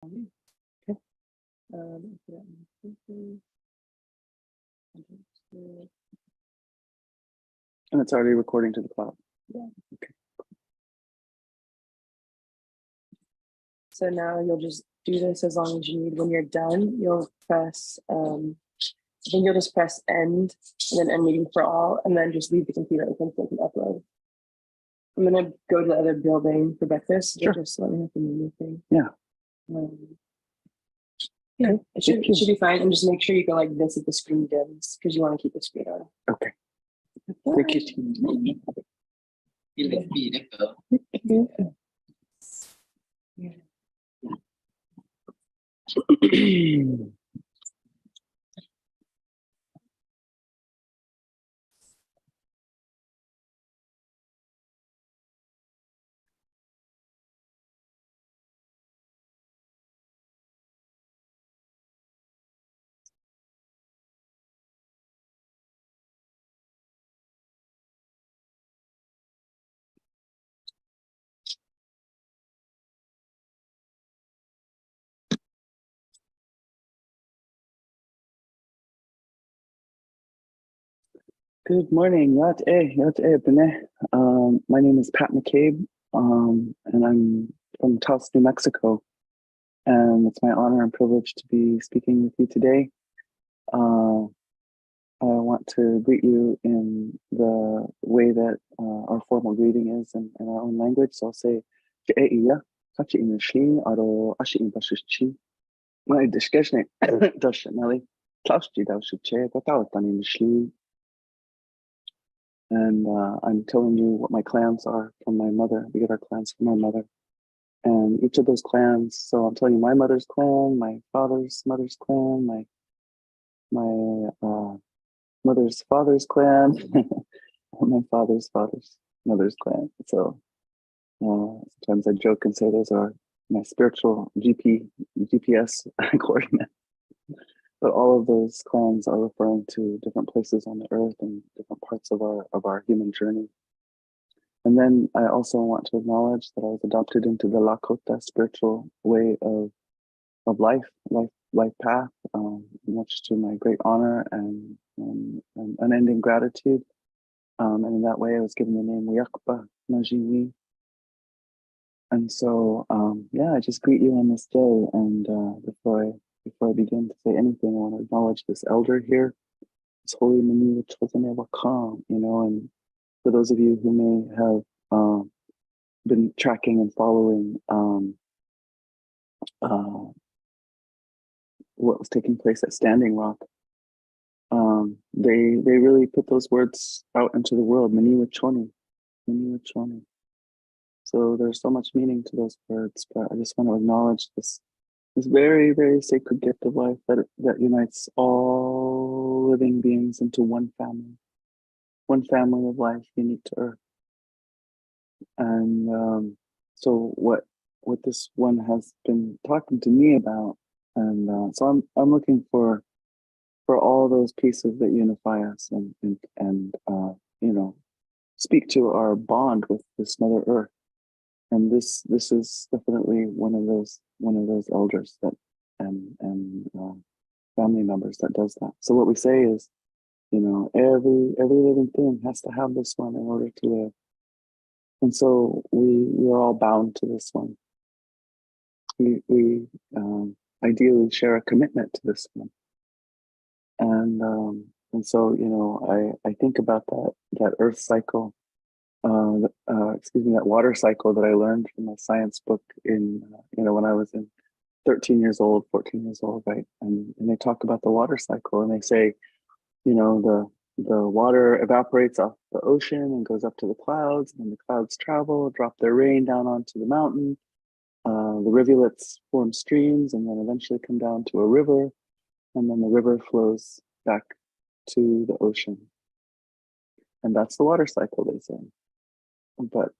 Okay. And it's already recording to the cloud. Yeah. Okay. So now you'll just do this as long as you need. When you're done, you'll press, I think you'll just press end and then end meeting for all, and then just leave the computer open so you can upload. I'm gonna go to the other building for breakfast. Sure. Just let me have to move anything. Yeah. Yeah, it should be fine. And just make sure you go like this if the screen dims because you want to keep the screen on. Okay. Thank you. Good morning, B'nai. My name is Pat McCabe, and I'm from Taos, New Mexico. And it's my honor and privilege to be speaking with you today. I want to greet you in the way that our formal greeting is in our own language. So I'll say, and I'm telling you what my clans are from my mother. We get our clans from my mother. And each of those clans, so I'm telling you my mother's clan, my father's mother's clan, my mother's father's clan, my father's mother's clan. So sometimes I joke and say those are my spiritual GPS coordinates. But all of those clans are referring to different places on the earth and different parts of our human journey. And then I also want to acknowledge that I was adopted into the Lakota spiritual way of life path, much to my great honor and unending gratitude. And in that way, I was given the name Wiyakpa Najiwi. And so, yeah, I just greet you on this day. And before I begin to say anything, I want to acknowledge this elder here, this holy Mani Chotane Wakam, and for those of you who may have been tracking and following what was taking place at Standing Rock, they really put those words out into the world, Mani Wachoni. So there's so much meaning to those words, but I just want to acknowledge this very, very sacred gift of life that unites all living beings into one family of life unique to Earth. And so what this one has been talking to me about, and so I'm looking for all those pieces that unify us and speak to our bond with this Mother Earth. And this is definitely one of those elders that and family members that does that. So what we say is, every living thing has to have this one in order to live. And so we are all bound to this one. We ideally share a commitment to this one. And so I think about that earth cycle, that water cycle that I learned from my science book in when I was in 13 years old, 14 years old, right? And they talk about the water cycle, and they say, the water evaporates off the ocean and goes up to the clouds, and then the clouds travel, drop their rain down onto the mountain. The rivulets form streams and then eventually come down to a river, and then the river flows back to the ocean. And that's the water cycle, they say. But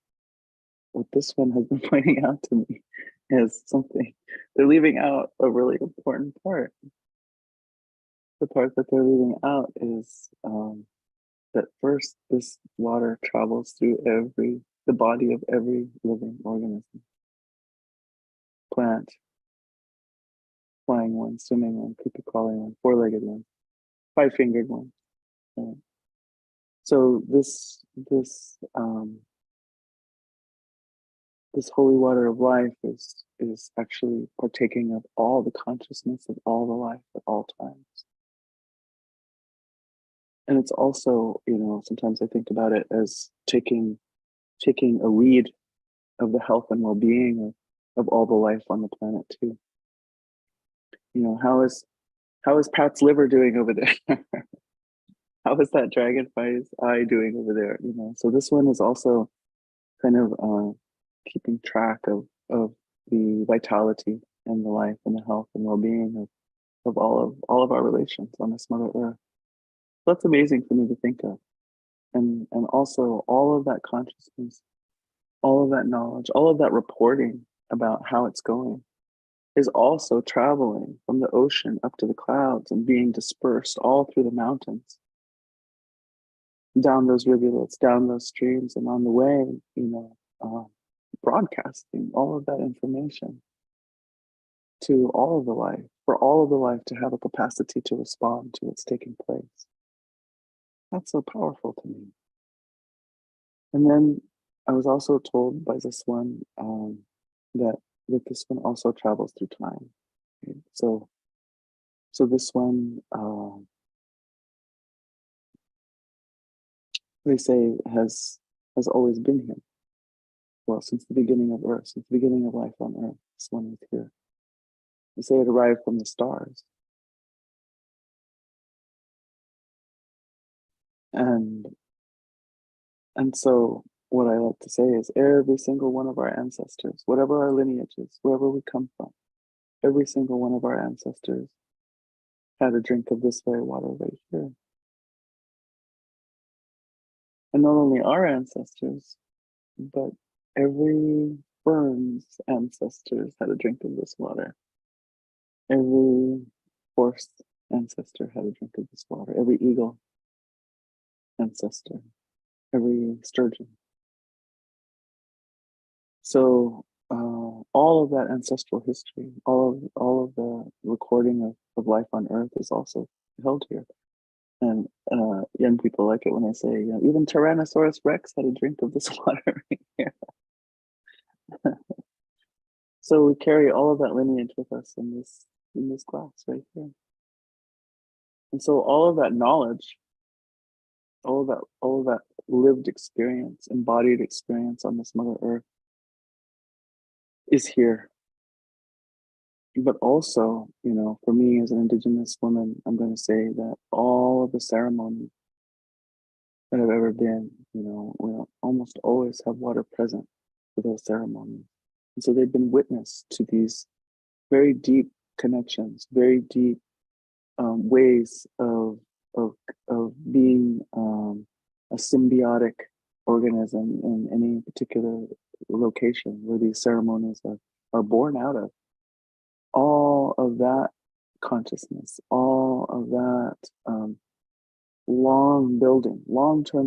what this one has been pointing out to me is something. They're leaving out a really important part. The part that they're leaving out is that first this water travels through the body of every living organism, plant, flying one, swimming one, creepy crawling one, four-legged one, five-fingered one. Right? So this holy water of life is actually partaking of all the consciousness of all the life at all times. And it's also, sometimes I think about it as taking a read of the health and well-being of all the life on the planet too. How is Pat's liver doing over there? How is that dragonfly's eye doing over there? So this one is also kind of keeping track of the vitality and the life and the health and well-being of all of our relations on this Mother Earth. That's amazing for me to think of. And also all of that consciousness, all of that knowledge, all of that reporting about how it's going is also traveling from the ocean up to the clouds and being dispersed all through the mountains, down those rivulets, down those streams, and on the way, broadcasting all of that information to all of the life, for all of the life to have a capacity to respond to what's taking place. That's so powerful to me. And then I was also told by this one that this one also travels through time. Right? So this one, they say has always been here. Well, since the beginning of Earth, since the beginning of life on Earth, this one is here. They say it arrived from the stars. And so what I like to say is every single one of our ancestors, whatever our lineage is, wherever we come from, every single one of our ancestors had a drink of this very water right here. And not only our ancestors, but every fern's ancestors had a drink of this water. Every horse ancestor had a drink of this water. Every eagle ancestor, every sturgeon. So all of that ancestral history, all of the recording of life on Earth is also held here. And young people like it when I say, even Tyrannosaurus Rex had a drink of this water right here. So we carry all of that lineage with us in this glass right here. And so all of that knowledge, all of that lived experience, embodied experience on this Mother Earth is here. But also, for me as an Indigenous woman, I'm going to say that all of the ceremonies that I've ever been, we almost always have water present for those ceremonies. And so they've been witness to these very deep connections, very deep ways of being a symbiotic organism in any particular location where these ceremonies are born out of. All of that consciousness, all of that long-term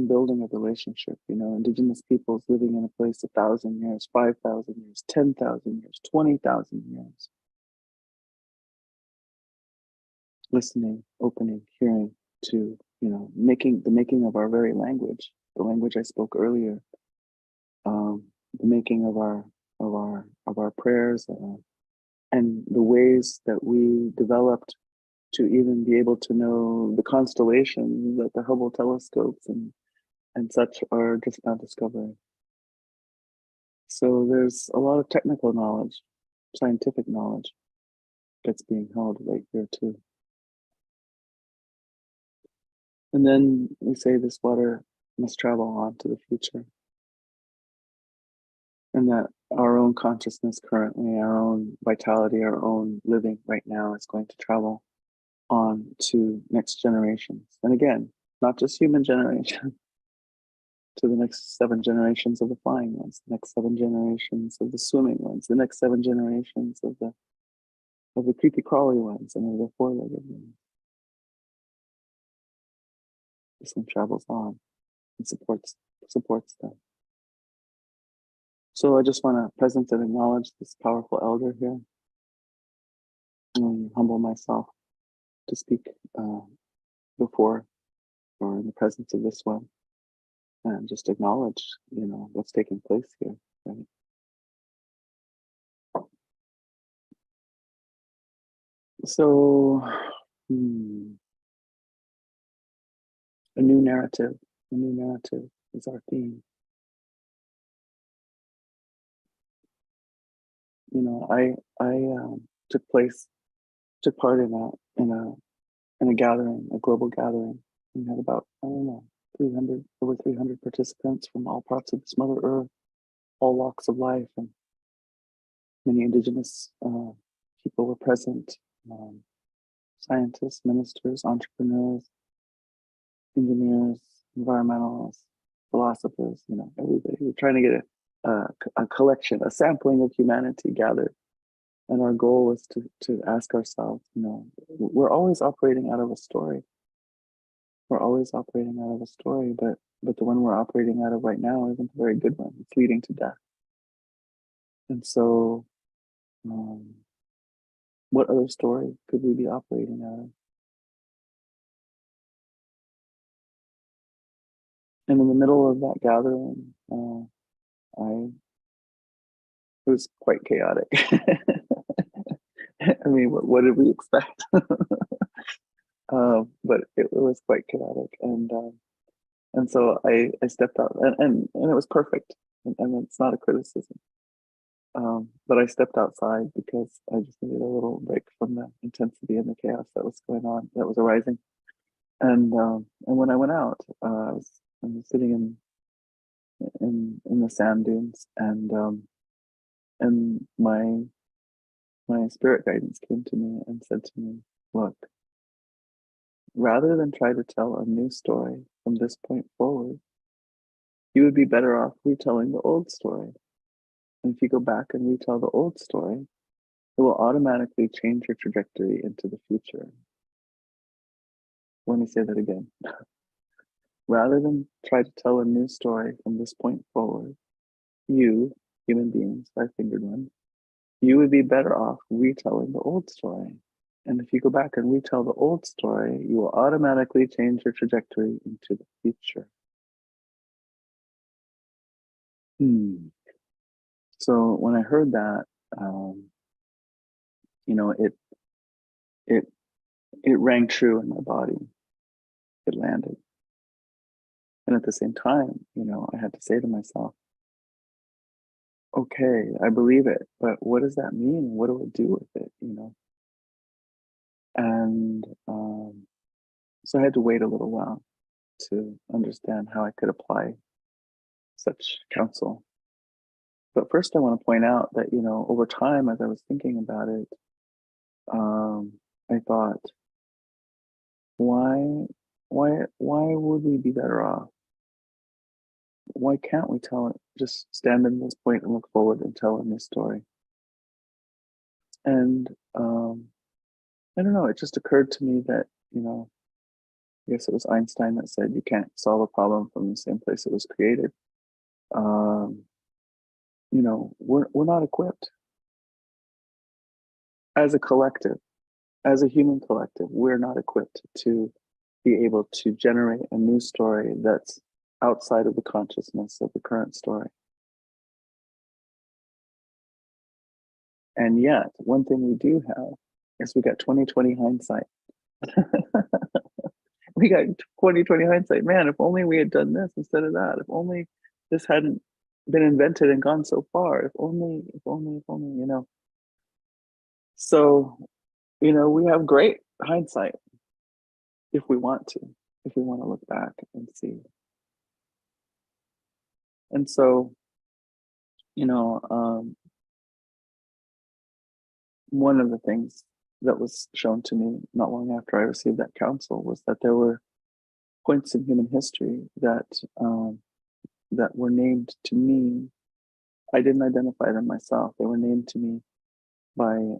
building of relationship, Indigenous peoples living in a place 1,000 years, 5,000 years, 10,000 years, 20,000 years. Listening, opening, hearing to, the making of our very language, the language I spoke earlier, the making of our prayers, and the ways that we developed to even be able to know the constellations that the Hubble telescopes and such are just now discovering. So there's a lot of technical knowledge, scientific knowledge that's being held right here too. And then we say this water must travel on to the future. And that our own consciousness currently, our own vitality, our own living right now is going to travel on to next generations. And again, not just human generation, to the next 7 generations of the flying ones, the next 7 generations of the swimming ones, the next 7 generations of the creepy crawly ones and of the four-legged ones. This one travels on and supports them. So I just want to present and acknowledge this powerful elder here. Humble humble myself to speak before or in the presence of this one, and just acknowledge, what's taking place here. Right? So, a new narrative. A new narrative is our theme. I took part in a gathering, a global gathering. We had about, I don't know, over 300 participants from all parts of this Mother Earth, all walks of life, and many indigenous people were present, scientists, ministers, entrepreneurs, engineers, environmentalists, philosophers, everybody. We're trying to get a collection, a sampling of humanity gathered. And our goal was to ask ourselves, we're always operating out of a story. We're always operating out of a story, but the one we're operating out of right now isn't a very good one. It's leading to death. And so, what other story could we be operating out of? And in the middle of that gathering, it was quite chaotic. I mean, what did we expect? But it was quite chaotic, and so I stepped out, and it was perfect, and it's not a criticism. But I stepped outside because I just needed a little break from the intensity and the chaos that was going on, that was arising. And when I went out, I was sitting in the sand dunes, and my spirit guidance came to me and said to me, "Look, rather than try to tell a new story from this point forward, you would be better off retelling the old story. And if you go back and retell the old story, it will automatically change your trajectory into the future." Let me say that again. Rather than try to tell a new story from this point forward, you, human beings, five-fingered ones, you would be better off retelling the old story. And if you go back and retell the old story, you will automatically change your trajectory into the future. So when I heard that, it rang true in my body. It landed. And at the same time, I had to say to myself, okay, I believe it, but what does that mean? What do I do with it? And so I had to wait a little while to understand how I could apply such counsel. But first I want to point out that, over time, as I was thinking about it, I thought, why would we be better off? Why can't we just stand in this point and look forward and tell a new story? And I don't know, it just occurred to me that, I guess it was Einstein that said you can't solve a problem from the same place it was created. We're not equipped as a collective, as a human collective. We're not equipped to be able to generate a new story that's outside of the consciousness of the current story. And yet, one thing we do have is we got 20/20 hindsight. We got 20/20 hindsight. Man, if only we had done this instead of that. If only this hadn't been invented and gone so far. If only, So, we have great hindsight if we want to look back and see. And so, one of the things that was shown to me not long after I received that counsel was that there were points in human history that were named to me. I didn't identify them myself. They were named to me by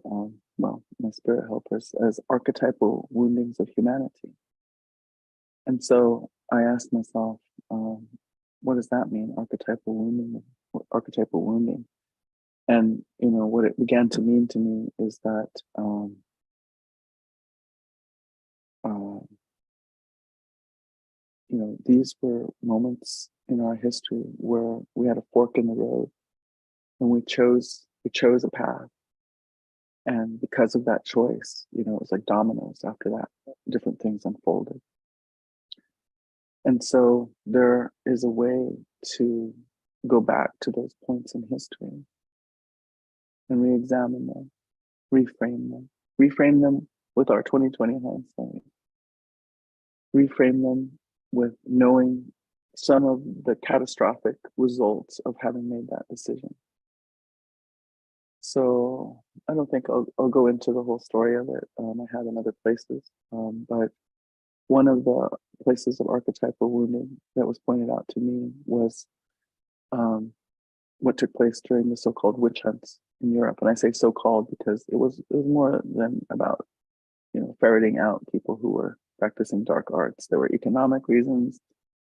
my spirit helpers as archetypal woundings of humanity. And so I asked myself, what does that mean? Archetypal wounding. And what it began to mean to me is that uh, these were moments in our history where we had a fork in the road, and we chose a path. And because of that choice, it was like dominoes. After that, different things unfolded. And so there is a way to go back to those points in history and re-examine them, reframe them with our 2020 hindsight, reframe them with knowing some of the catastrophic results of having made that decision. So I don't think I'll go into the whole story of it. I have in other places, but one of the places of archetypal wounding that was pointed out to me was what took place during the so-called witch hunts in Europe. And I say so-called because it was more than about ferreting out people who were practicing dark arts. There were economic reasons.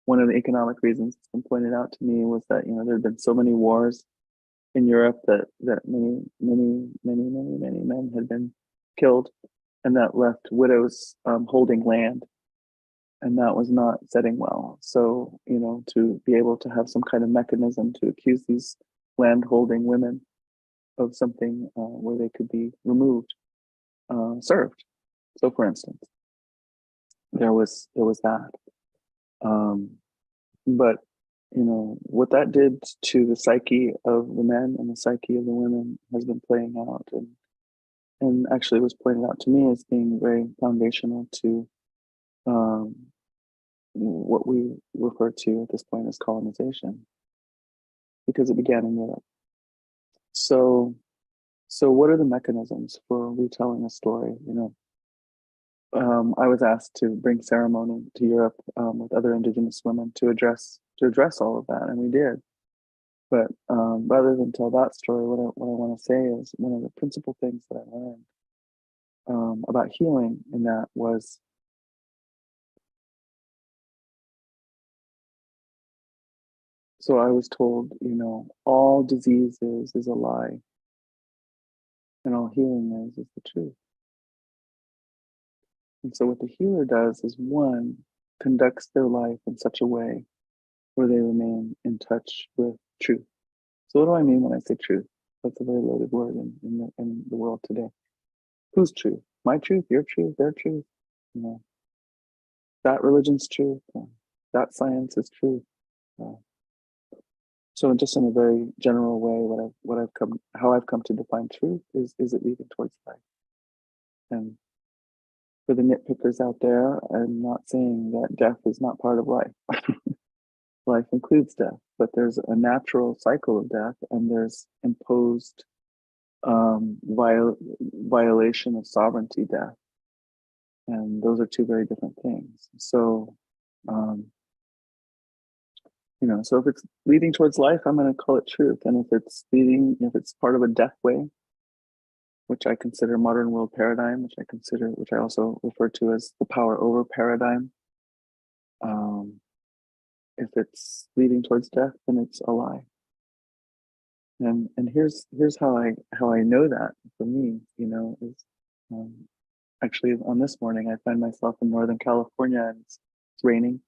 One of the economic reasons that's been pointed out to me was that there had been so many wars in Europe that many men had been killed, and that left widows holding land, and that was not setting well. So to be able to have some kind of mechanism to accuse these land holding women of something where they could be removed, served. So, for instance, there was that. But what that did to the psyche of the men and the psyche of the women has been playing out, and actually was pointed out to me as being very foundational to what we refer to at this point as colonization, because it began in Europe. So what are the mechanisms for retelling a story? I was asked to bring ceremony to Europe with other indigenous women to address all of that, and we did. But rather than tell that story, what I want to say is one of the principal things that I learned about healing in that was so I was told, all disease is a lie, and all healing is the truth. And so what the healer does is, one, conducts their life in such a way where they remain in touch with truth. So what do I mean when I say truth? That's a very loaded word in the world today. Whose truth? My truth, your truth, their truth. That religion's truth. That science is truth. So just in a very general way, how I've come to define truth is it leading towards life. And for the nitpickers out there, I'm not saying that death is not part of life. Life includes death, but there's a natural cycle of death, and there's imposed violation of sovereignty death. And those are two very different things. So, so if it's leading towards life, I'm going to call it truth. And if it's part of a death way, which I consider modern world paradigm, which I also refer to as the power over paradigm. If it's leading towards death, then it's a lie. And here's how I know that for me, is actually on this morning I find myself in Northern California, and it's raining,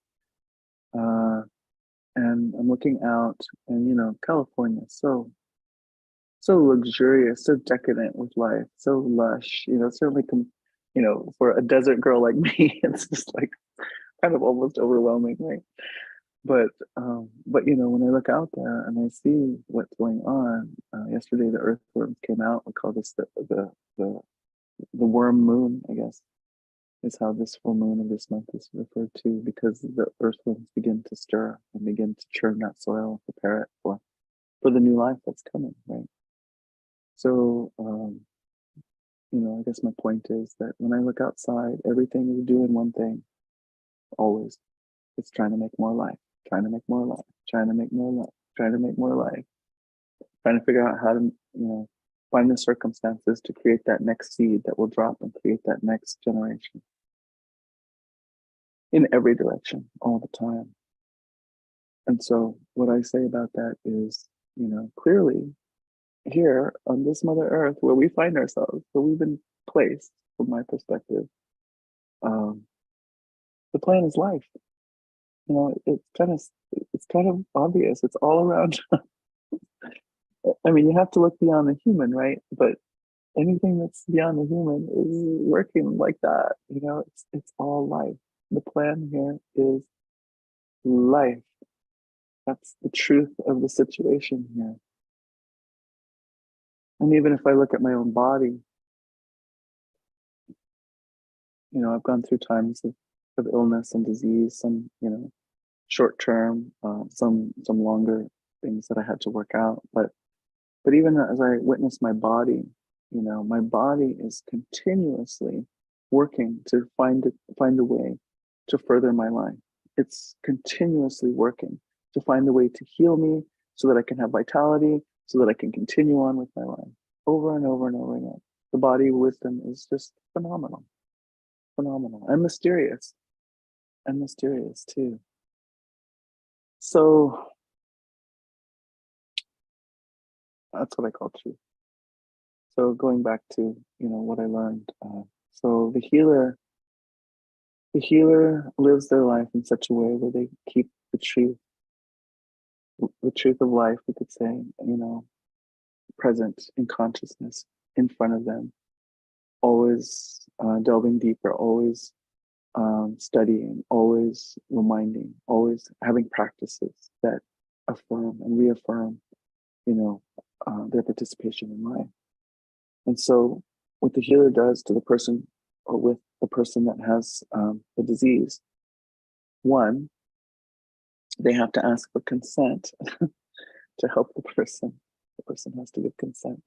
and I'm looking out, and California is so luxurious, so decadent with life, so lush. Certainly, for a desert girl like me, it's just like kind of almost overwhelming, right? But when I look out there and I see what's going on, yesterday the earthworms came out. We call this the worm moon, I guess, is how this full moon of this month is referred to, because the earthworms begin to stir and begin to churn that soil and prepare it for the new life that's coming, right? So, I guess my point is that when I look outside, everything is doing one thing, always. It's trying to make more life, trying to make more life, trying to make more life, trying to make more life, trying to figure out how to, find the circumstances to create that next seed that will drop and create that next generation. In every direction, all the time. And so what I say about that is, clearly here on this Mother Earth where we find ourselves, where we've been placed, from my perspective, The plan is life. You know, it's kind of obvious. It's all around. I mean, you have to look beyond the human, right? But anything that's beyond the human is working like that. You know, it's all life. The plan here is life. That's the truth of the situation here. And even if I look at my own body, you know, I've gone through times of illness and disease, some, you know, short term, some longer things that I had to work out. But even as I witness my body, you know, my body is continuously working to find a way to further my life. It's continuously working to find a way to heal me so that I can have vitality, so that I can continue on with my life over and over and over again. The body wisdom is just phenomenal, phenomenal, and mysterious too. So that's what I call truth. So going back to, you know, what I learned, so the healer lives their life in such a way where they keep the truth of life, we could say, you know, present in consciousness in front of them, always delving deeper, always studying, always reminding, always having practices that affirm and reaffirm, you know, their participation in life. And so, what the healer does to the person, or with the person that has the disease, one, they have to ask for consent to help the person. The person has to give consent.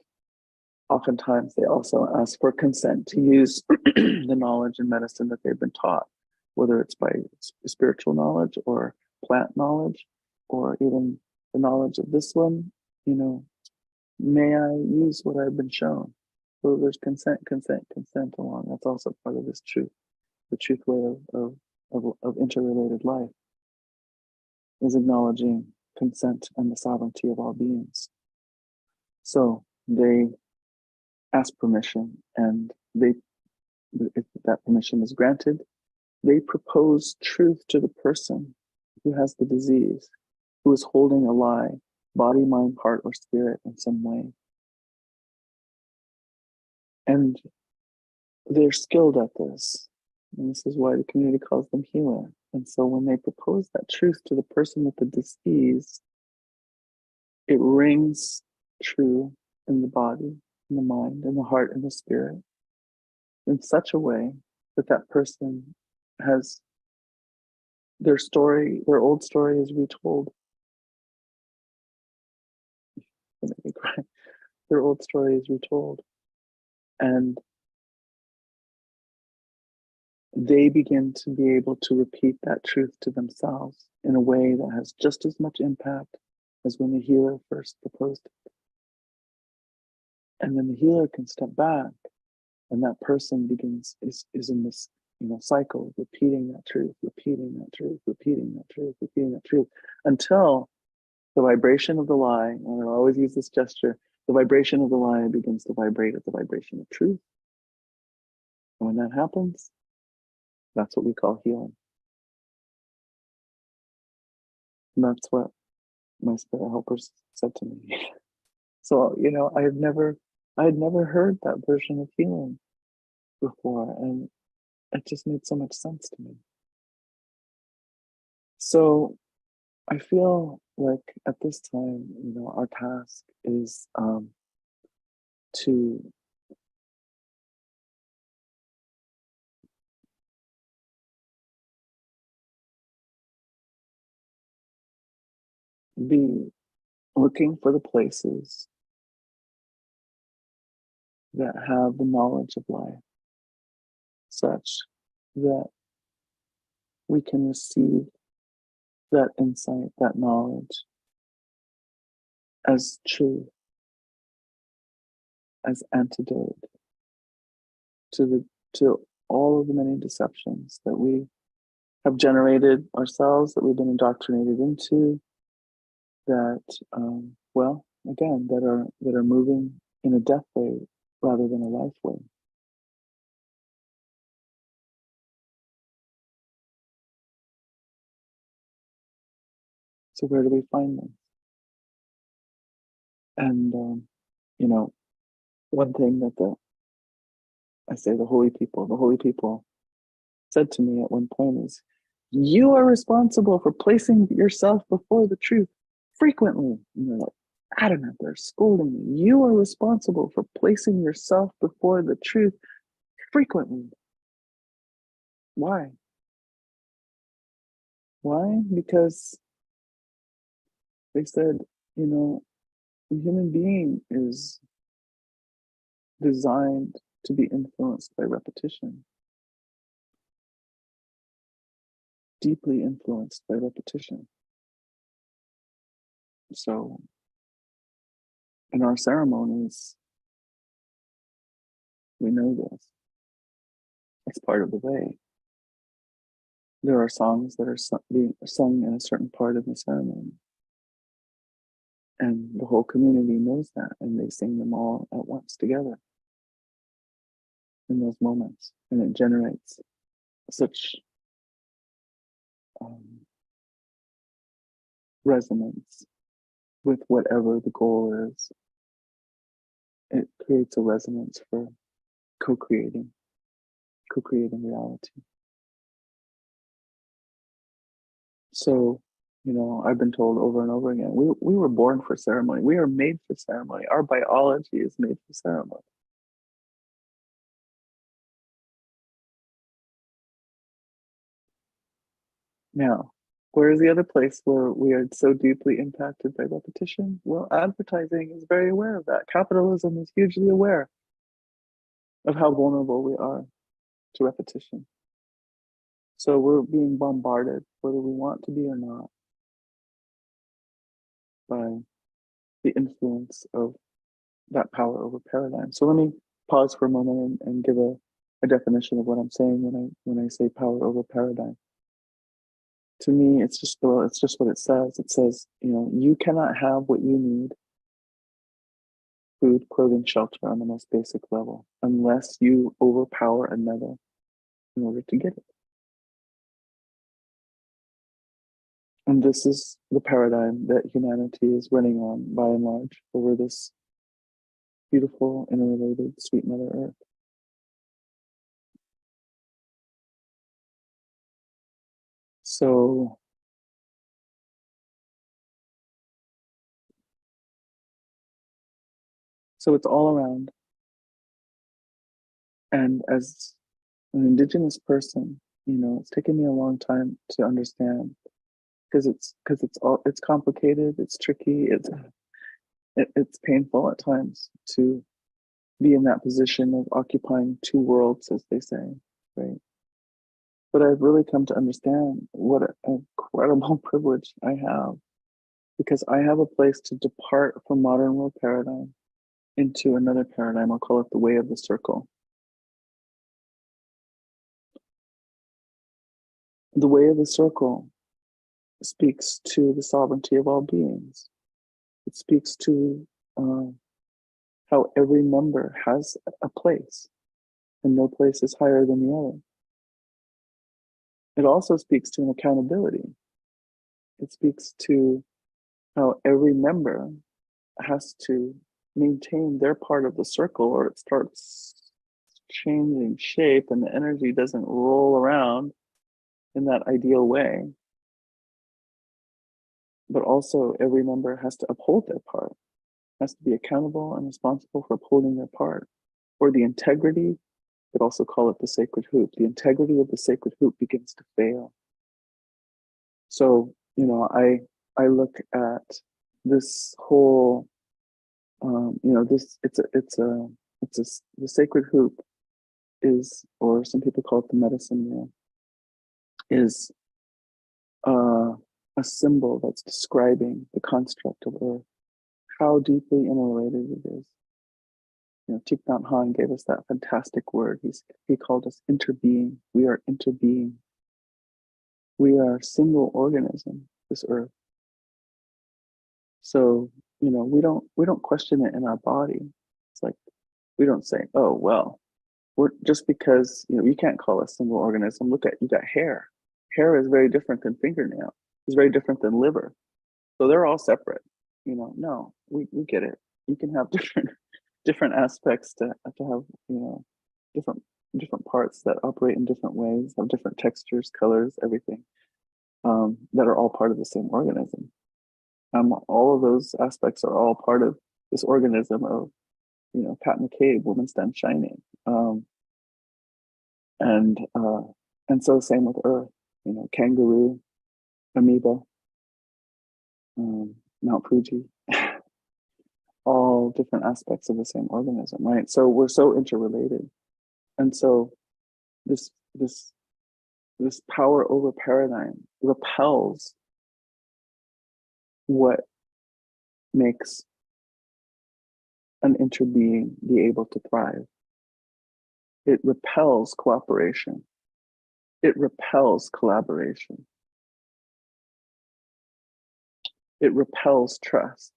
Oftentimes, they also ask for consent to use the knowledge and medicine that they've been taught, whether it's by spiritual knowledge or plant knowledge, or even the knowledge of this one. You know, may I use what I've been shown? So there's consent along. That's also part of this truth. The truth way of interrelated life is acknowledging consent and the sovereignty of all beings. So they ask permission, and if that permission is granted, they propose truth to the person who has the disease, who is holding a lie, body, mind, heart, or spirit in some way. And they're skilled at this. And this is why the community calls them healer. And so when they propose that truth to the person with the disease, it rings true in the body, in the mind, in the heart, in the spirit, in such a way that that person has their story, their old story is retold. Make me cry. Their old story is retold. And they begin to be able to repeat that truth to themselves in a way that has just as much impact as when the healer first proposed it. And then the healer can step back, and that person is in this, you know, cycle, repeating that truth, repeating that truth, repeating that truth, repeating that truth, until the vibration of the lie, and I always use this gesture, the vibration of the lie begins to vibrate at the vibration of truth. And when that happens, that's what we call healing. And that's what my spirit helpers said to me. So, you know, I had never heard that version of healing before, and it just made so much sense to me. So I feel like at this time, you know, our task is to be looking for the places that have the knowledge of life, such that we can receive that insight, that knowledge as truth, as antidote to all of the many deceptions that we have generated ourselves, that we've been indoctrinated into, that well, again, that are moving in a death way rather than a life way. So where do we find them? And one thing that the holy people said to me at one point is, you are responsible for placing yourself before the truth frequently. And they're like adamant, they're scolding me. You are responsible for placing yourself before the truth frequently. Why? Why? Because they said, the human being is designed to be influenced by repetition, deeply influenced by repetition. So in our ceremonies, we know this. It's part of the way. There are songs that are being sung in a certain part of the ceremony. And the whole community knows that, and they sing them all at once together in those moments. And it generates such resonance with whatever the goal is. It creates a resonance for co-creating reality. So, I've been told over and over again, we were born for ceremony. We are made for ceremony. Our biology is made for ceremony. Now, where is the other place where we are so deeply impacted by repetition? Well, advertising is very aware of that. Capitalism is hugely aware of how vulnerable we are to repetition. So we're being bombarded, whether we want to be or not, by the influence of that power over paradigm. So let me pause for a moment and give a definition of what I'm saying when I say power over paradigm. To me, it's just what it says. It says, you cannot have what you need, food, clothing, shelter, on the most basic level, unless you overpower another in order to get it. And this is the paradigm that humanity is running on, by and large, over this beautiful, interrelated, sweet Mother Earth. So it's all around. And as an Indigenous person, it's taken me a long time to understand, because it's complicated, it's tricky, it's painful at times to be in that position of occupying two worlds, as they say, right? But I've really come to understand what an incredible privilege I have, because I have a place to depart from modern world paradigm into another paradigm. I'll call it the way of the circle. The way of the circle speaks to the sovereignty of all beings. It speaks to how every member has a place, and no place is higher than the other. It also speaks to an accountability. It speaks to how every member has to maintain their part of the circle, or it starts changing shape and the energy doesn't roll around in that ideal way. But also every member has to uphold their part, has to be accountable and responsible for upholding their part, or the integrity. Could also call it the sacred hoop. The integrity of the sacred hoop begins to fail. So, I look at this whole, the sacred hoop is, or some people call it the medicine wheel, is a symbol that's describing the construct of Earth, how deeply interrelated it is. Thich Nhat Hanh gave us that fantastic word. He called us interbeing. We are interbeing. We are a single organism, this Earth. So, we don't question it in our body. It's like, we don't say, oh, well, we're just because, you can't call a single organism. Look at, you got hair. Hair is very different than fingernail. It's very different than liver. So they're all separate. No, we get it. You can have different aspects to have, different parts that operate in different ways, have different textures, colors, everything, that are all part of the same organism. All of those aspects are all part of this organism of, Pat McCabe, Woman Stand Shining. And so same with Earth, kangaroo, amoeba, Mount Fuji, all different aspects of the same organism, right? So we're so interrelated. And so this power over paradigm repels what makes an interbeing be able to thrive. It repels cooperation. It repels collaboration. It repels trust.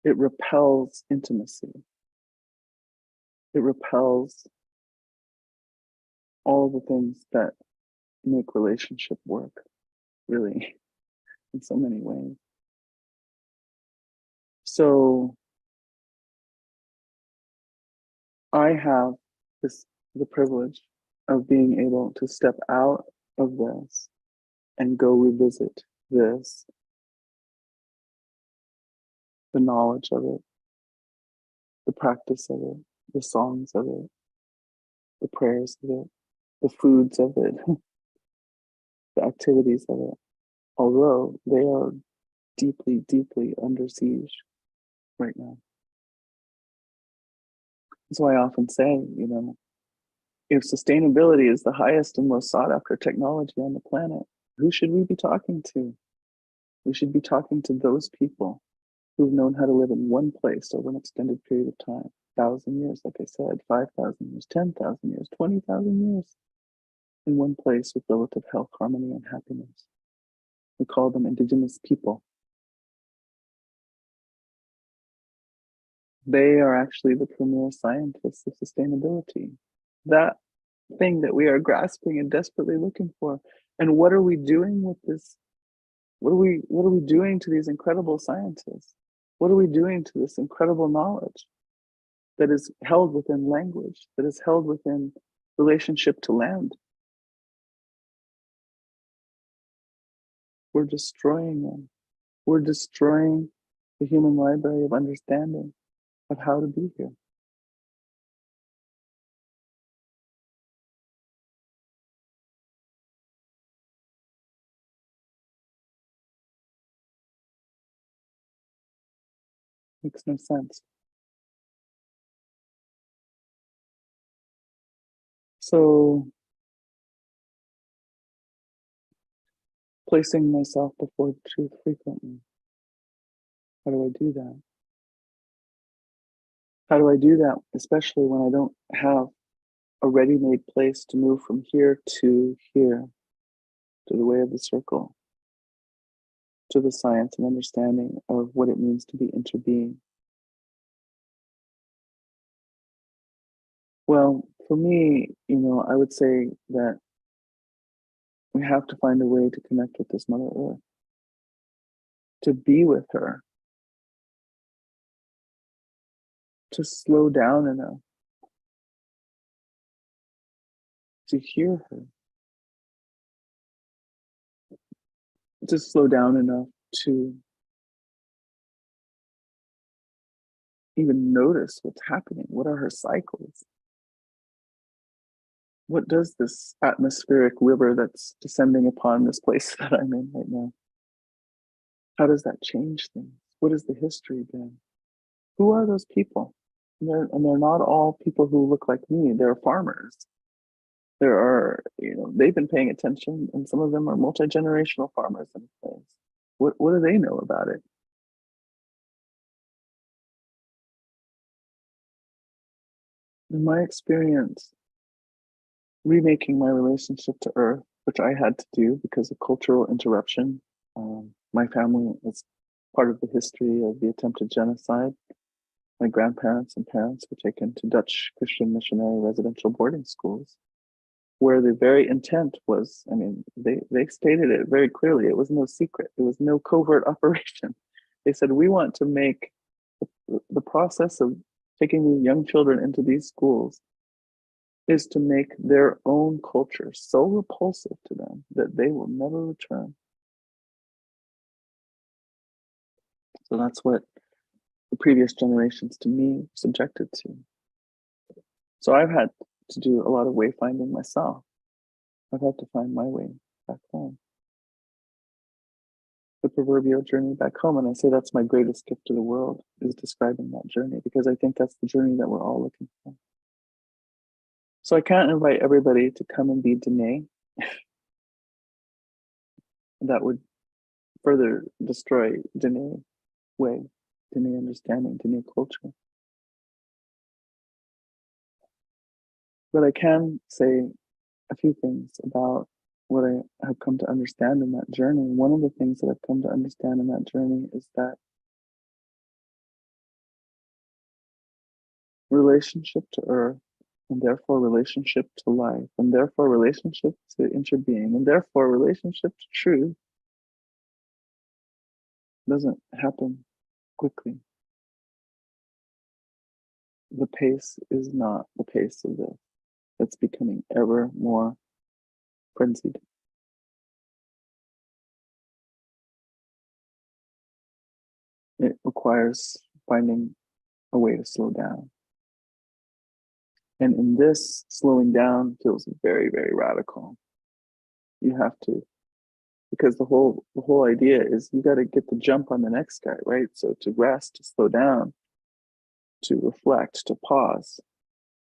It repels intimacy. It repels all the things that make relationship work, really, in so many ways. So I have the privilege of being able to step out of this and go revisit this, the knowledge of it, the practice of it, the songs of it, the prayers of it, the foods of it, the activities of it, although they are deeply, deeply under siege right now. That's why I often say, if sustainability is the highest and most sought after technology on the planet, who should we be talking to? We should be talking to those people who've known how to live in one place over an extended period of time, 1,000 years, like I said, 5,000 years, 10,000 years, 20,000 years, in one place with relative health, harmony, and happiness. We call them indigenous people. They are actually the premier scientists of sustainability. That thing that we are grasping and desperately looking for. And what are we doing with this? What are we doing to these incredible scientists? What are we doing to this incredible knowledge that is held within language, that is held within relationship to land? We're destroying them. We're destroying the human library of understanding of how to be here. Makes no sense. So, placing myself before the truth frequently. How do I do that? How do I do that, especially when I don't have a ready-made place to move from here, to the way of the circle, to the science and understanding of what it means to be interbeing? Well, for me, I would say that we have to find a way to connect with this Mother Earth, to be with her, to slow down enough to hear her, to slow down enough to even notice what's happening. What are her cycles? What does this atmospheric river that's descending upon this place that I'm in right now, how does that change things? What has the history been? Who are those people? And they're not all people who look like me. They're farmers. There are, they've been paying attention, and some of them are multi-generational farmers in a place. What do they know about it? In my experience, remaking my relationship to Earth, which I had to do because of cultural interruption. My family is part of the history of the attempted genocide. My grandparents and parents were taken to Dutch Christian missionary residential boarding schools, where the very intent was, I mean, they stated it very clearly. It was no secret. It was no covert operation. They said, we want to make the process of taking these young children into these schools is to make their own culture so repulsive to them that they will never return. So that's what the previous generations to me subjected to. So I've had to do a lot of wayfinding myself. I've had to find my way back home. The proverbial journey back home. And I say that's my greatest gift to the world, is describing that journey, because I think that's the journey that we're all looking for. So I can't invite everybody to come and be Dene. That would further destroy Dene way, Dene understanding, Dene culture. But I can say a few things about what I have come to understand in that journey. One of the things that I've come to understand in that journey is that relationship to earth, and therefore relationship to life, and therefore relationship to interbeing, and therefore relationship to truth doesn't happen quickly. The pace is not the pace of this. It's becoming ever more frenzied. It requires finding a way to slow down. And in this, slowing down feels very, very radical. You have to, because the whole idea is you got to get the jump on the next guy, right? So to rest, to slow down, to reflect, to pause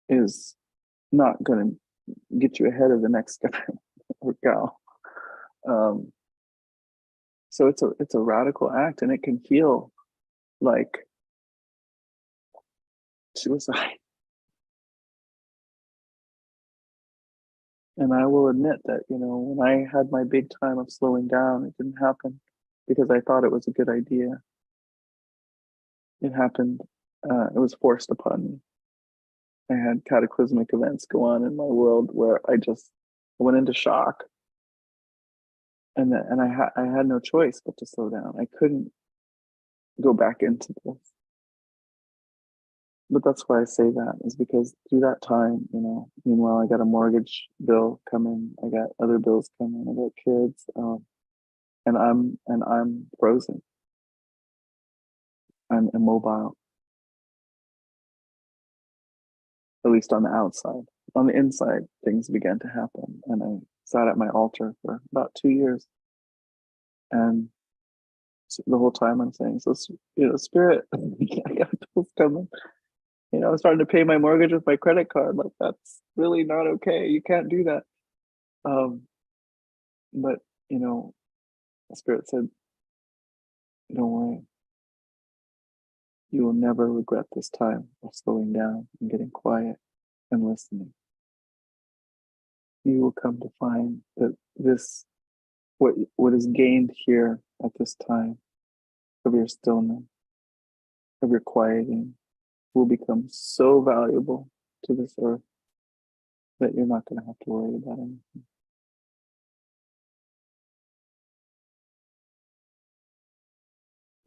is not going to get you ahead of the next guy or gal. So it's a radical act, and it can feel like suicide. And I will admit that, when I had my big time of slowing down, it didn't happen because I thought it was a good idea. It happened, it was forced upon me. I had cataclysmic events go on in my world where I went into shock. And I had no choice but to slow down. I couldn't go back into this. But that's why I say that, is because through that time, meanwhile, I got a mortgage bill coming, I got other bills coming, I got kids, and I'm frozen. I'm immobile, at least on the outside. On the inside, things began to happen, and I sat at my altar for about 2 years, and the whole time I'm saying, so Spirit, I got bills coming. I'm starting to pay my mortgage with my credit card. Like, that's really not okay. You can't do that. But Spirit said, don't worry. You will never regret this time of slowing down and getting quiet and listening. You will come to find that what is gained here at this time of your stillness, of your quieting, will become so valuable to this earth that you're not going to have to worry about anything.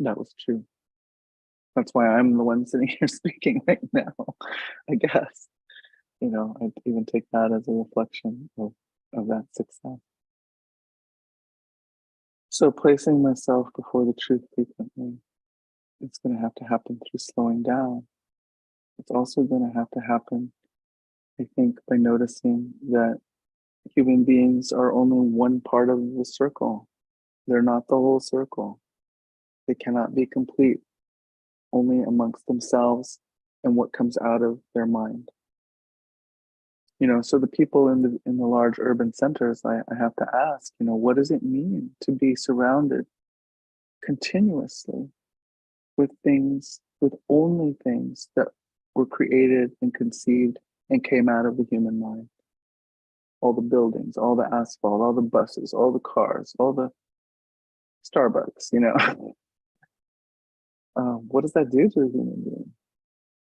That was true. That's why I'm the one sitting here speaking right now, I guess. I even take that as a reflection of that success. So placing myself before the truth frequently, it's going to have to happen through slowing down. It's also going to have to happen, I think, by noticing that human beings are only one part of the circle. They're not the whole circle. They cannot be complete only amongst themselves and what comes out of their mind. So the people in the large urban centers, I have to ask, what does it mean to be surrounded continuously with only things that were created and conceived and came out of the human mind? All the buildings, all the asphalt, all the buses, all the cars, all the Starbucks, what does that do to a human being?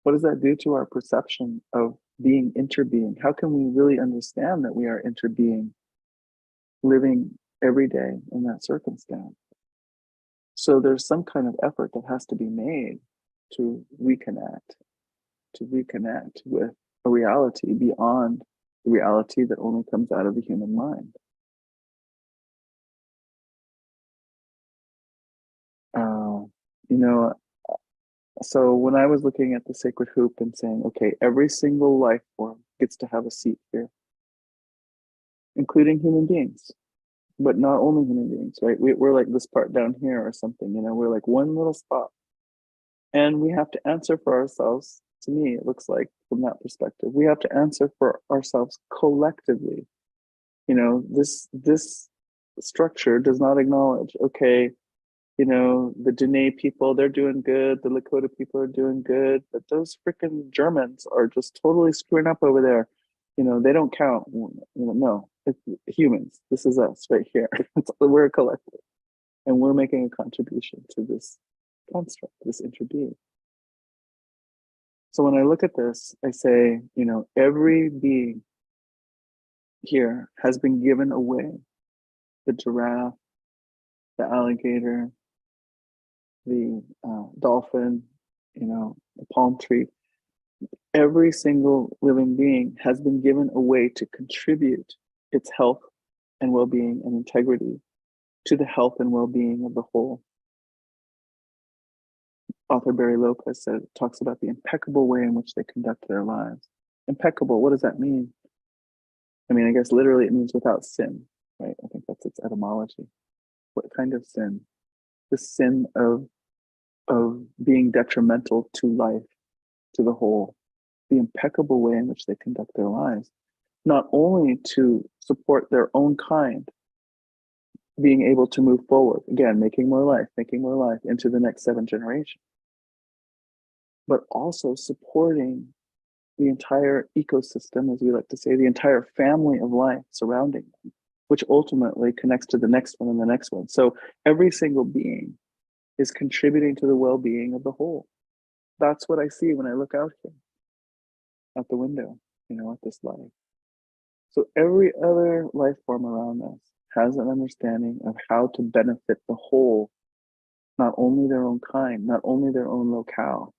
What does that do to our perception of being interbeing? How can we really understand that we are interbeing, living every day in that circumstance? So there's some kind of effort that has to be made to reconnect with a reality beyond the reality that only comes out of the human mind. You know, so when I was looking at the sacred hoop and saying, okay, every single life form gets to have a seat here, including human beings, but not only human beings, right? We're like this part down here or something, we're like one little spot. And we have to answer for ourselves. To me, it looks like from that perspective, we have to answer for ourselves collectively. This structure does not acknowledge, okay, the Dene people, they're doing good. The Lakota people are doing good. But those freaking Germans are just totally screwing up over there. They don't count. No, it's humans. This is us right here. We're a collective. And we're making a contribution to this construct, this interbeing. So when I look at this, I say, every being here has been given away. The giraffe, the alligator, the dolphin, the palm tree. Every single living being has been given a way to contribute its health and well-being and integrity to the health and well-being of the whole. Author Barry Lopez talks about the impeccable way in which they conduct their lives. Impeccable, what does that mean? I guess literally it means without sin, right? I think that's its etymology. What kind of sin? The sin of being detrimental to life, to the whole. The impeccable way in which they conduct their lives, not only to support their own kind, being able to move forward, again, making more life into the next 7 generations, but also supporting the entire ecosystem, as we like to say, the entire family of life surrounding them, which ultimately connects to the next one and the next one. So every single being is contributing to the well-being of the whole. That's what I see when I look out here at the window, at this life. So every other life form around us has an understanding of how to benefit the whole, not only their own kind, not only their own locale.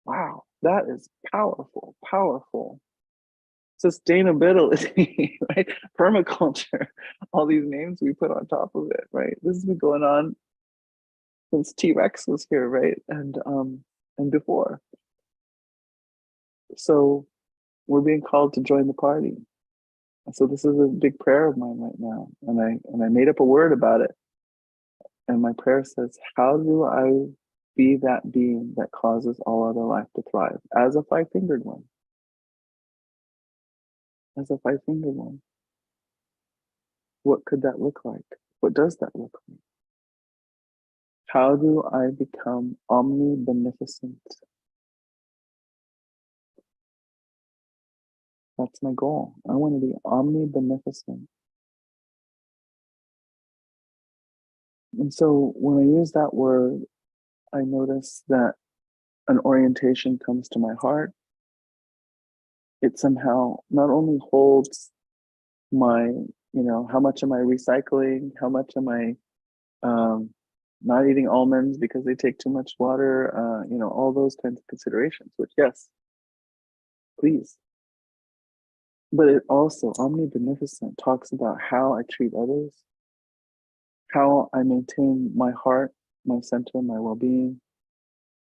Wow, that is powerful, powerful. Sustainability, right? Permaculture, all these names we put on top of it, right? This has been going on since T-Rex was here, right? And before. So we're being called to join the party. So this is a big prayer of mine right now. And I made up a word about it. And my prayer says, how do I be that being that causes all other life to thrive as a 5-fingered one? As a 5-fingered one. What could that look like? What does that look like? How do I become omnibeneficent? That's my goal. I want to be omnibeneficent. And so when I use that word, I notice that an orientation comes to my heart. It somehow not only holds my, how much am I recycling? How much am I not eating almonds because they take too much water? All those kinds of considerations, which, yes, please. But it also, omnibeneficent, talks about how I treat others, how I maintain my heart, my center, my well-being.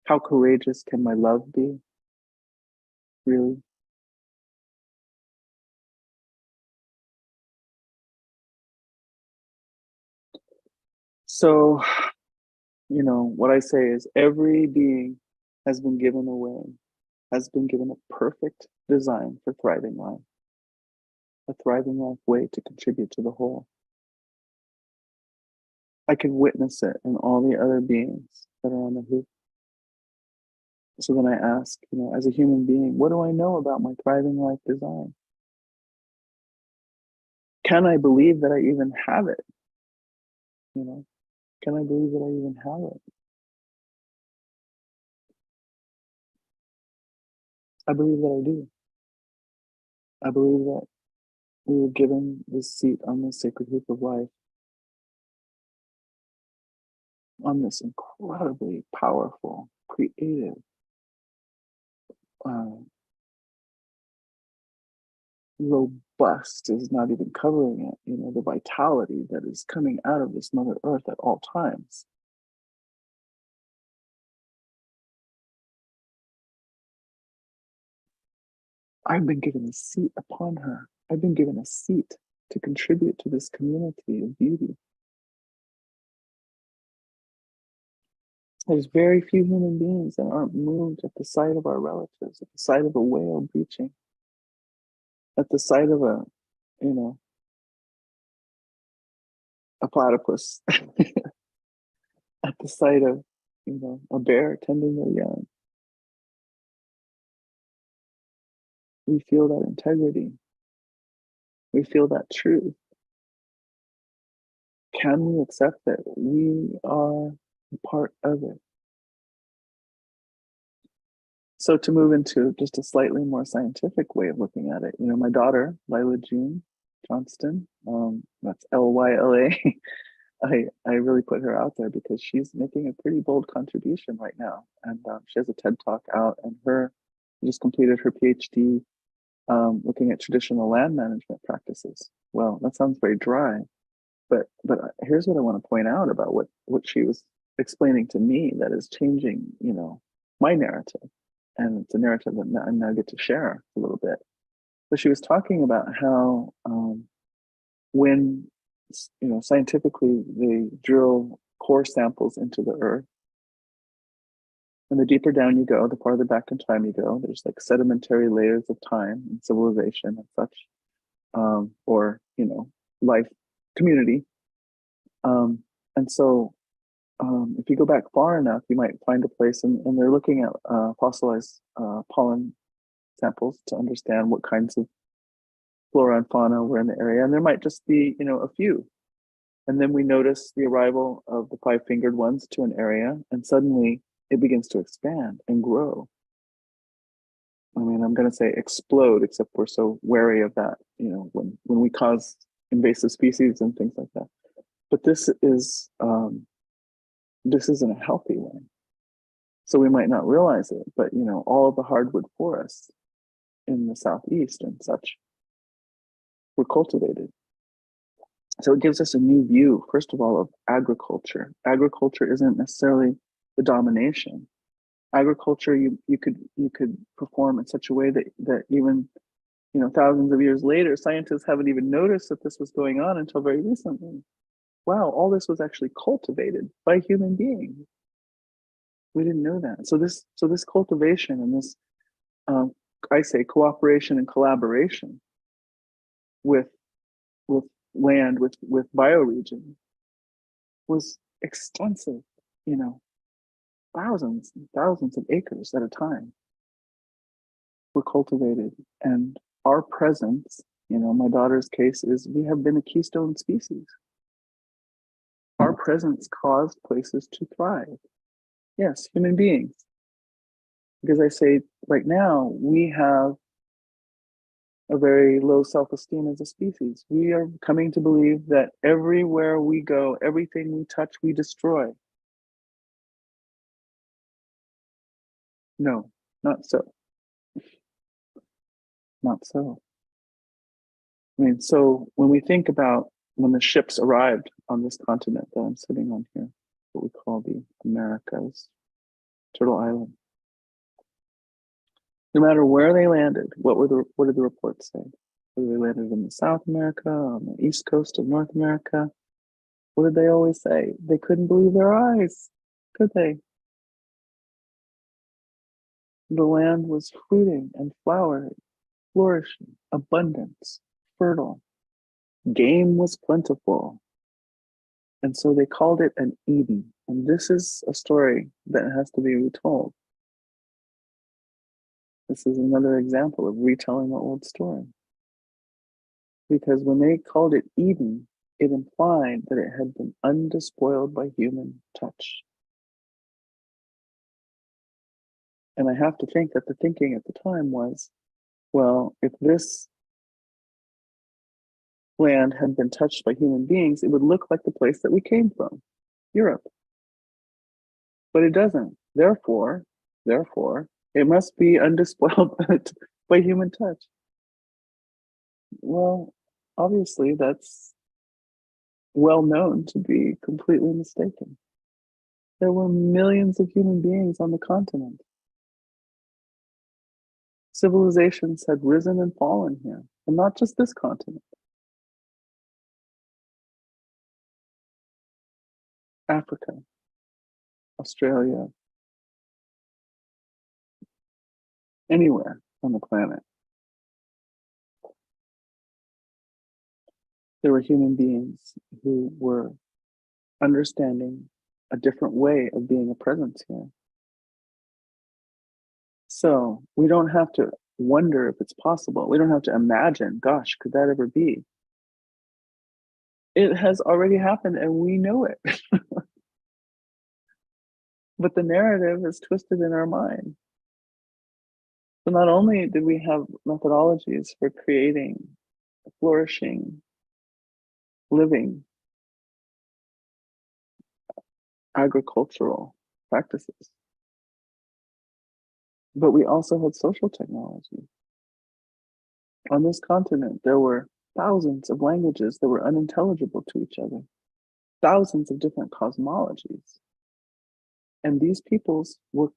How courageous can my love be? Really? So, what I say is every being has been given a perfect design for thriving life, a thriving life way to contribute to the whole. I can witness it in all the other beings that are on the hoop. So then I ask, as a human being, what do I know about my thriving life design? Can I believe that I even have it? Can I believe that I even have it? I believe that I do. I believe that we were given this seat on this sacred hoop of life on this incredibly powerful, creative, uh, robust is not even covering it, the vitality that is coming out of this Mother Earth at all times. I've been given a seat upon her. I've been given a seat to contribute to this community of beauty. There's very few human beings that aren't moved at the sight of our relatives, at the sight of a whale breaching, at the sight of a platypus, at the sight of, a bear tending their young. We feel that integrity. We feel that truth. Can we accept that we are a part of it? So to move into just a slightly more scientific way of looking at it, my daughter, Lila June Johnston, that's Lyla. I really put her out there because she's making a pretty bold contribution right now. And she has a TED Talk out, and she just completed her PhD looking at traditional land management practices. Well, that sounds very dry, but here's what I want to point out about what she was explaining to me that is changing, my narrative. And it's a narrative that I now get to share a little bit. But she was talking about how when scientifically they drill core samples into the earth, and the deeper down you go, the farther back in time you go, there's like sedimentary layers of time and civilization and such, or life community. And so if you go back far enough, you might find a place, and they're looking at fossilized pollen samples to understand what kinds of flora and fauna were in the area. And there might just be, a few. And then we notice the arrival of the five-fingered ones to an area, and suddenly it begins to expand and grow. I mean, I'm going to say explode, except we're so wary of that, when we cause invasive species and things like that. But this isn't a healthy way. So we might not realize it, but all of the hardwood forests in the southeast and such were cultivated. So it gives us a new view, first of all, of agriculture. Agriculture isn't necessarily the domination. Agriculture you could perform in such a way that even thousands of years later, scientists haven't even noticed that this was going on until very recently. Wow, all this was actually cultivated by human beings. We didn't know that. So this cultivation and this, I say, cooperation and collaboration with land, with bioregion, was extensive. Thousands and thousands of acres at a time were cultivated, and our presence, my daughter's case is we have been a keystone species. Our presence caused places to thrive. Yes, human beings. Because I say right now, we have a very low self-esteem as a species. We are coming to believe that everywhere we go, everything we touch, we destroy. No, not so. Not so. I mean, so when we think about when the ships arrived on this continent that I'm sitting on here, what we call the Americas, Turtle Island, no matter where they landed, what did the reports say? Whether they landed in the South America, on the East Coast of North America, what did they always say? They couldn't believe their eyes, could they? The land was fruiting and flowering, flourishing, abundance, fertile. Game was plentiful. And so they called it an Eden. And this is a story that has to be retold. This is another example of retelling an old story. Because when they called it Eden, it implied that it had been undespoiled by human touch. And I have to think that the thinking at the time was, well, if this land had been touched by human beings, it would look like the place that we came from, Europe. But it doesn't. Therefore, it must be undespoiled by human touch. Well, obviously, that's well known to be completely mistaken. There were millions of human beings on the continent. Civilizations had risen and fallen here, and not just this continent. Africa, Australia, anywhere on the planet. There were human beings who were understanding a different way of being a presence here. So we don't have to wonder if it's possible. We don't have to imagine, gosh, could that ever be? It has already happened and we know it. But the narrative is twisted in our mind. So not only did we have methodologies for creating flourishing, living, agricultural practices, but we also had social technology. On this continent, there were thousands of languages that were unintelligible to each other, thousands of different cosmologies. And these peoples were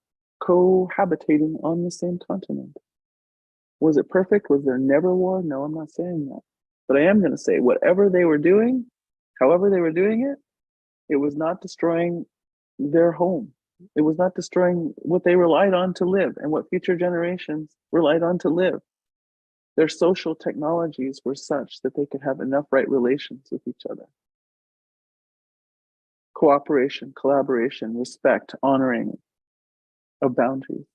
cohabitating on the same continent. Was it perfect? Was there never war? No, I'm not saying that. But I am going to say whatever they were doing, however they were doing it, it was not destroying their home. It was not destroying what they relied on to live and what future generations relied on to live. Their social technologies were such that they could have enough right relations with each other. Cooperation, collaboration, respect, honoring of boundaries.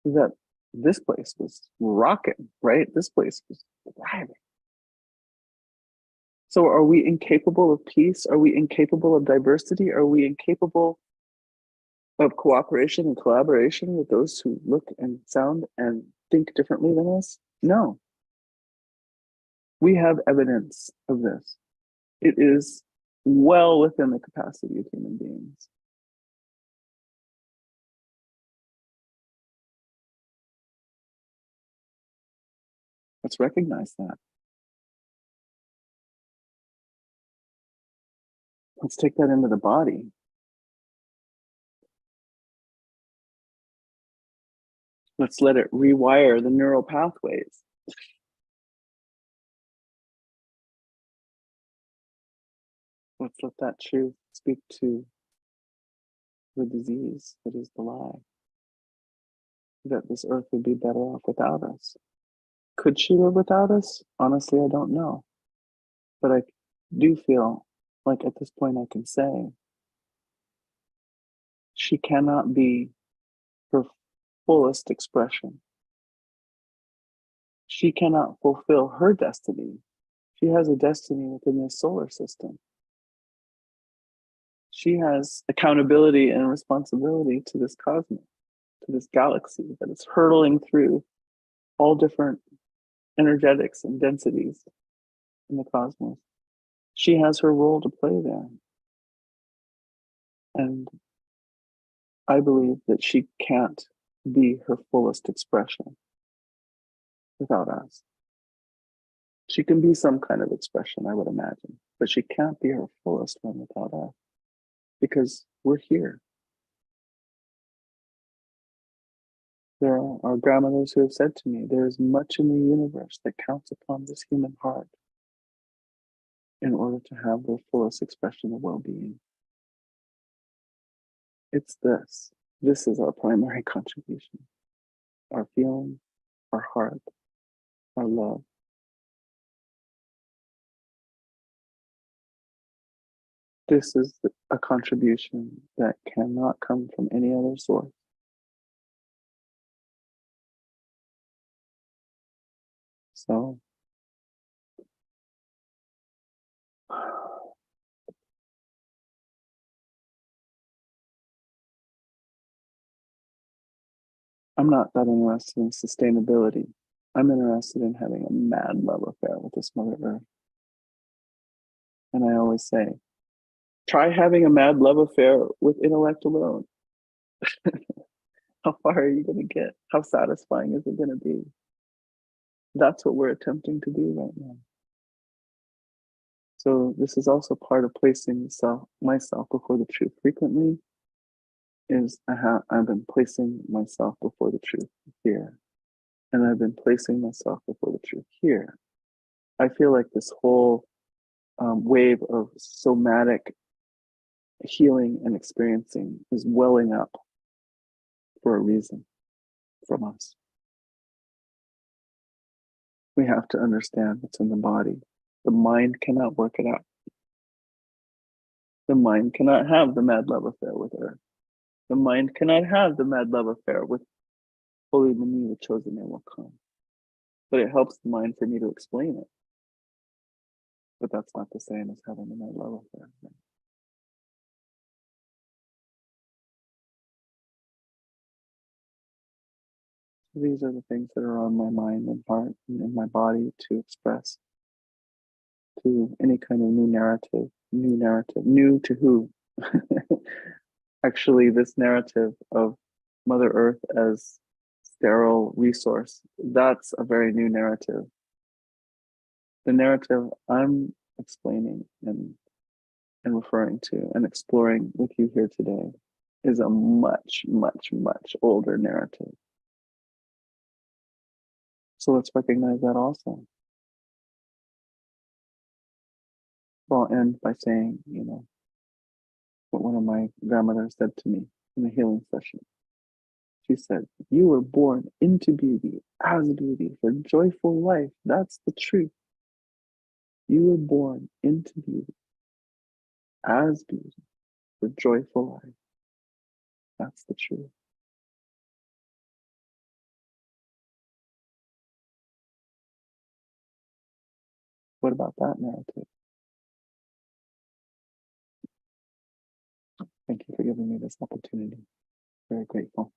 That this place was rocking, right? This place was thriving. So are we incapable of peace? Are we incapable of diversity? Are we incapable of cooperation and collaboration with those who look and sound and think differently than us? No. We have evidence of this. It is well within the capacity of human beings. Let's recognize that. Let's take that into the body. Let's let it rewire the neural pathways. Let's let that truth speak to the disease that is the lie. That this earth would be better off without us. Could she live without us? Honestly, I don't know. But I do feel like at this point I can say she cannot be her fullest expression. She cannot fulfill her destiny. She has a destiny within this solar system. She has accountability and responsibility to this cosmos, to this galaxy that is hurtling through all different energetics and densities in the cosmos. She has her role to play there. And I believe that she can't be her fullest expression without us. She can be some kind of expression, I would imagine, but she can't be her fullest one without us because we're here. There are grandmothers who have said to me, there is much in the universe that counts upon this human heart in order to have their fullest expression of well-being. It's this. This is our primary contribution. Our feeling, our heart, our love. This is a contribution that cannot come from any other source. So I'm not that interested in sustainability. I'm interested in having a mad love affair with this Mother Earth. And I always say, try having a mad love affair with intellect alone. How far are you going to get? How satisfying is it going to be? That's what we're attempting to do right now. So this is also part of placing myself before the truth frequently. I've been placing myself before the truth here, and I've been placing myself before the truth here. I feel like this whole wave of somatic healing and experiencing is welling up for a reason from us. We have to understand what's in the body. The mind cannot work it out. The mind cannot have the mad love affair with Earth. The mind cannot have the mad love affair with Holy Mani, the chosen name will come. But it helps the mind for me to explain it. But that's not the same as having a mad love affair. So these are the things that are on my mind and heart and in my body to express to any kind of new narrative, new to who? Actually, this narrative of Mother Earth as sterile resource, that's a very new narrative. The narrative I'm explaining and referring to and exploring with you here today is a much, much, much older narrative. So let's recognize that also. I'll end by saying, what one of my grandmothers said to me in a healing session. She said, you were born into beauty, as beauty, for joyful life. That's the truth. You were born into beauty, as beauty, for joyful life. That's the truth. What about that narrative? Thank you for giving me this opportunity. Very grateful.